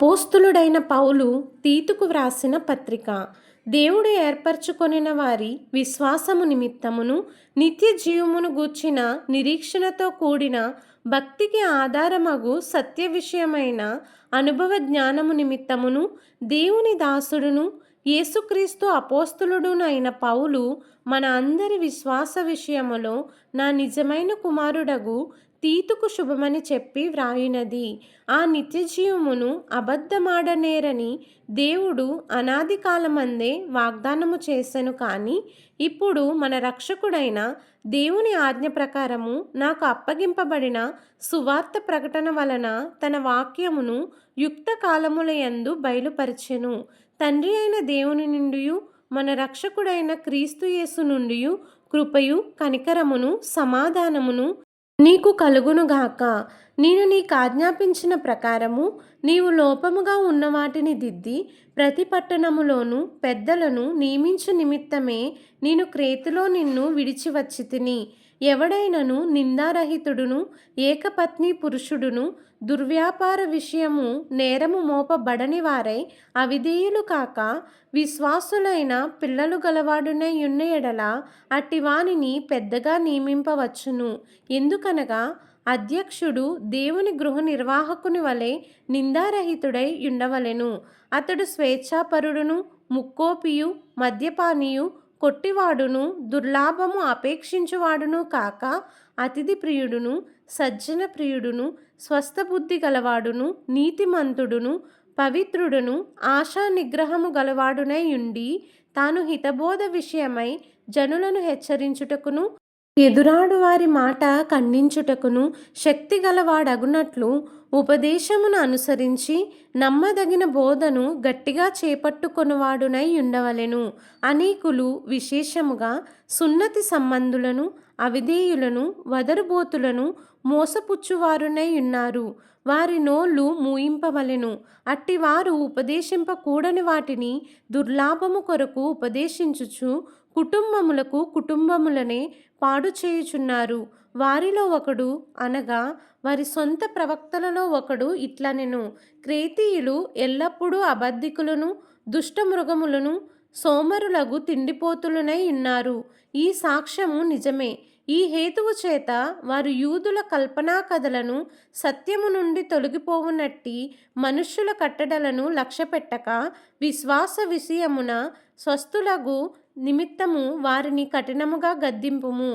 అపోస్తులుడైన పౌలు తీతుకు వ్రాసిన పత్రిక. దేవుడు ఏర్పరచుకొనిన వారి విశ్వాసము నిమిత్తమును నిత్య జీవమును గూర్చిన నిరీక్షణతో కూడిన భక్తికి ఆధారమగు సత్య విషయమైన అనుభవ జ్ఞానము నిమిత్తమును దేవుని దాసుడును యేసుక్రీస్తు అపోస్తులుడునైన పౌలు మన అందరి విశ్వాస విషయములో నా నిజమైన కుమారుడగు తీతుకు శుభమని చెప్పి వ్రాయినది. ఆ నిత్యజీవమును అబద్ధమాడనేరని దేవుడు అనాది కాలమందే వాగ్దానము చేసెను. కానీ ఇప్పుడు మన రక్షకుడైన దేవుని ఆజ్ఞ ప్రకారము నాకు అప్పగింపబడిన సువార్త ప్రకటన వలన తన వాక్యమును యుక్త కాలములయందు బయలుపరిచెను. తండ్రి అయిన దేవుని నుండియు మన రక్షకుడైన క్రీస్తు యేసు నుండియు కృపయు కనికరమును సమాధానమును నీకు కలుగునుగాక. నేను నీకు ఆజ్ఞాపించిన ప్రకారము నీవు లోపముగా ఉన్న వాటిని దిద్ది ప్రతి పట్టణములోను పెద్దలను నియమించు నిమిత్తమే నేను క్రేతులో నిన్ను విడిచి వచ్చి తిని. ఎవడైనను నిందారహితుడును ఏకపత్ని పురుషుడును దుర్వ్యాపార విషయము నేరము మోపబడని వారై అవిధేయులు కాక విశ్వాసులైన పిల్లలు గలవాడునై ఉన్న ఎడల అట్టివానిని పెద్దగా నియమింపవచ్చును. ఎందుకనగా అధ్యక్షుడు దేవుని గృహ నిర్వాహకుని వలె నిందారహితుడై ఉండవలెను. అతడు స్వేచ్ఛాపరుడును ముక్కోపియు మద్యపానియు కొట్టివాడును దుర్లాభము అపేక్షించువాడును కాక అతిథి ప్రియుడును సజ్జన ప్రియుడును స్వస్థబుద్ధి గలవాడును నీతిమంతుడును పవిత్రుడును ఆశా నిగ్రహము గలవాడునై ఉండి తాను హితబోధ విషయమై జనులను హెచ్చరించుటకును ఎదురాడు వారి మాట ఖండించుటకును శక్తి గలవాడగునట్లు ఉపదేశమును అనుసరించి నమ్మదగిన బోధను గట్టిగా చేపట్టుకొనువాడునై ఉండవలెను. అనేకులు విశేషముగా సున్నతి సంబంధులను అవిధేయులను వదరుబోతులను మోసపుచ్చువారునై ఉన్నారు. వారి నోళ్ళు మూయింపవలెను. అట్టివారు ఉపదేశింపకూడని వాటిని దుర్లాభము కొరకు ఉపదేశించుచు కుటుంబములనే పాడు చేయుచున్నారు. వారిలో ఒకడు అనగా వారి సొంత ప్రవక్తలలో ఒకడు ఇట్లనెను, క్రేతీయులు ఎల్లప్పుడూ అబద్ధికులను దుష్టమృగములను సోమరులగు తిండిపోతులనై ఉన్నారు. ఈ సాక్ష్యము నిజమే. ఈ హేతువు చేత వారు యూదుల కల్పనా కథలను సత్యము నుండి తొలగిపోవునట్టి మనుష్యుల కట్టడలను లక్ష్యపెట్టక విశ్వాస విషయమున స్వస్థులగు నిమిత్తము వారిని కఠినముగా గద్దింపుము.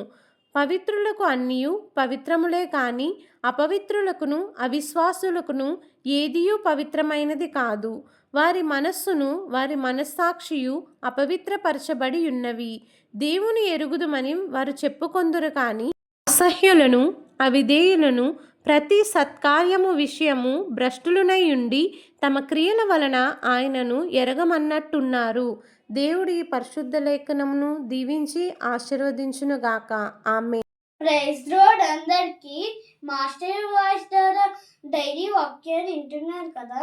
పవిత్రులకు అన్నియు పవిత్రములే కాని అపవిత్రులకును అవిశ్వాసులకును ఏదియూ పవిత్రమైనది కాదు. వారి మనస్సును వారి మనస్సాక్షియు అపవిత్రపరచబడి ఉన్నవి. దేవుని ఎరుగుదుమని వారు చెప్పుకొందురు కానీ అసహ్యులను అవిధేయులను ప్రతి సత్కార్యము విషయము భ్రష్టులునై ఉండి తమ క్రియల వలన ఆయనను ఎరగమన్నట్టున్నారు. దేవుడి పరిశుద్ధ లేఖనమును దీవించి ఆశీర్వదించునుగాక. ఆమేన్. ప్రైజ్ లార్డ్ అందరికీ. మాస్టర్ వాయిస్ ద్వారా డైలీ వాక్యాలు వింటున్నారు కదా,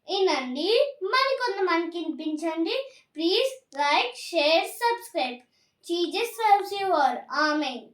వినండి, మరికొంతమందికి వినిపించండి. Please like, share, subscribe. Jesus loves you all. Amen.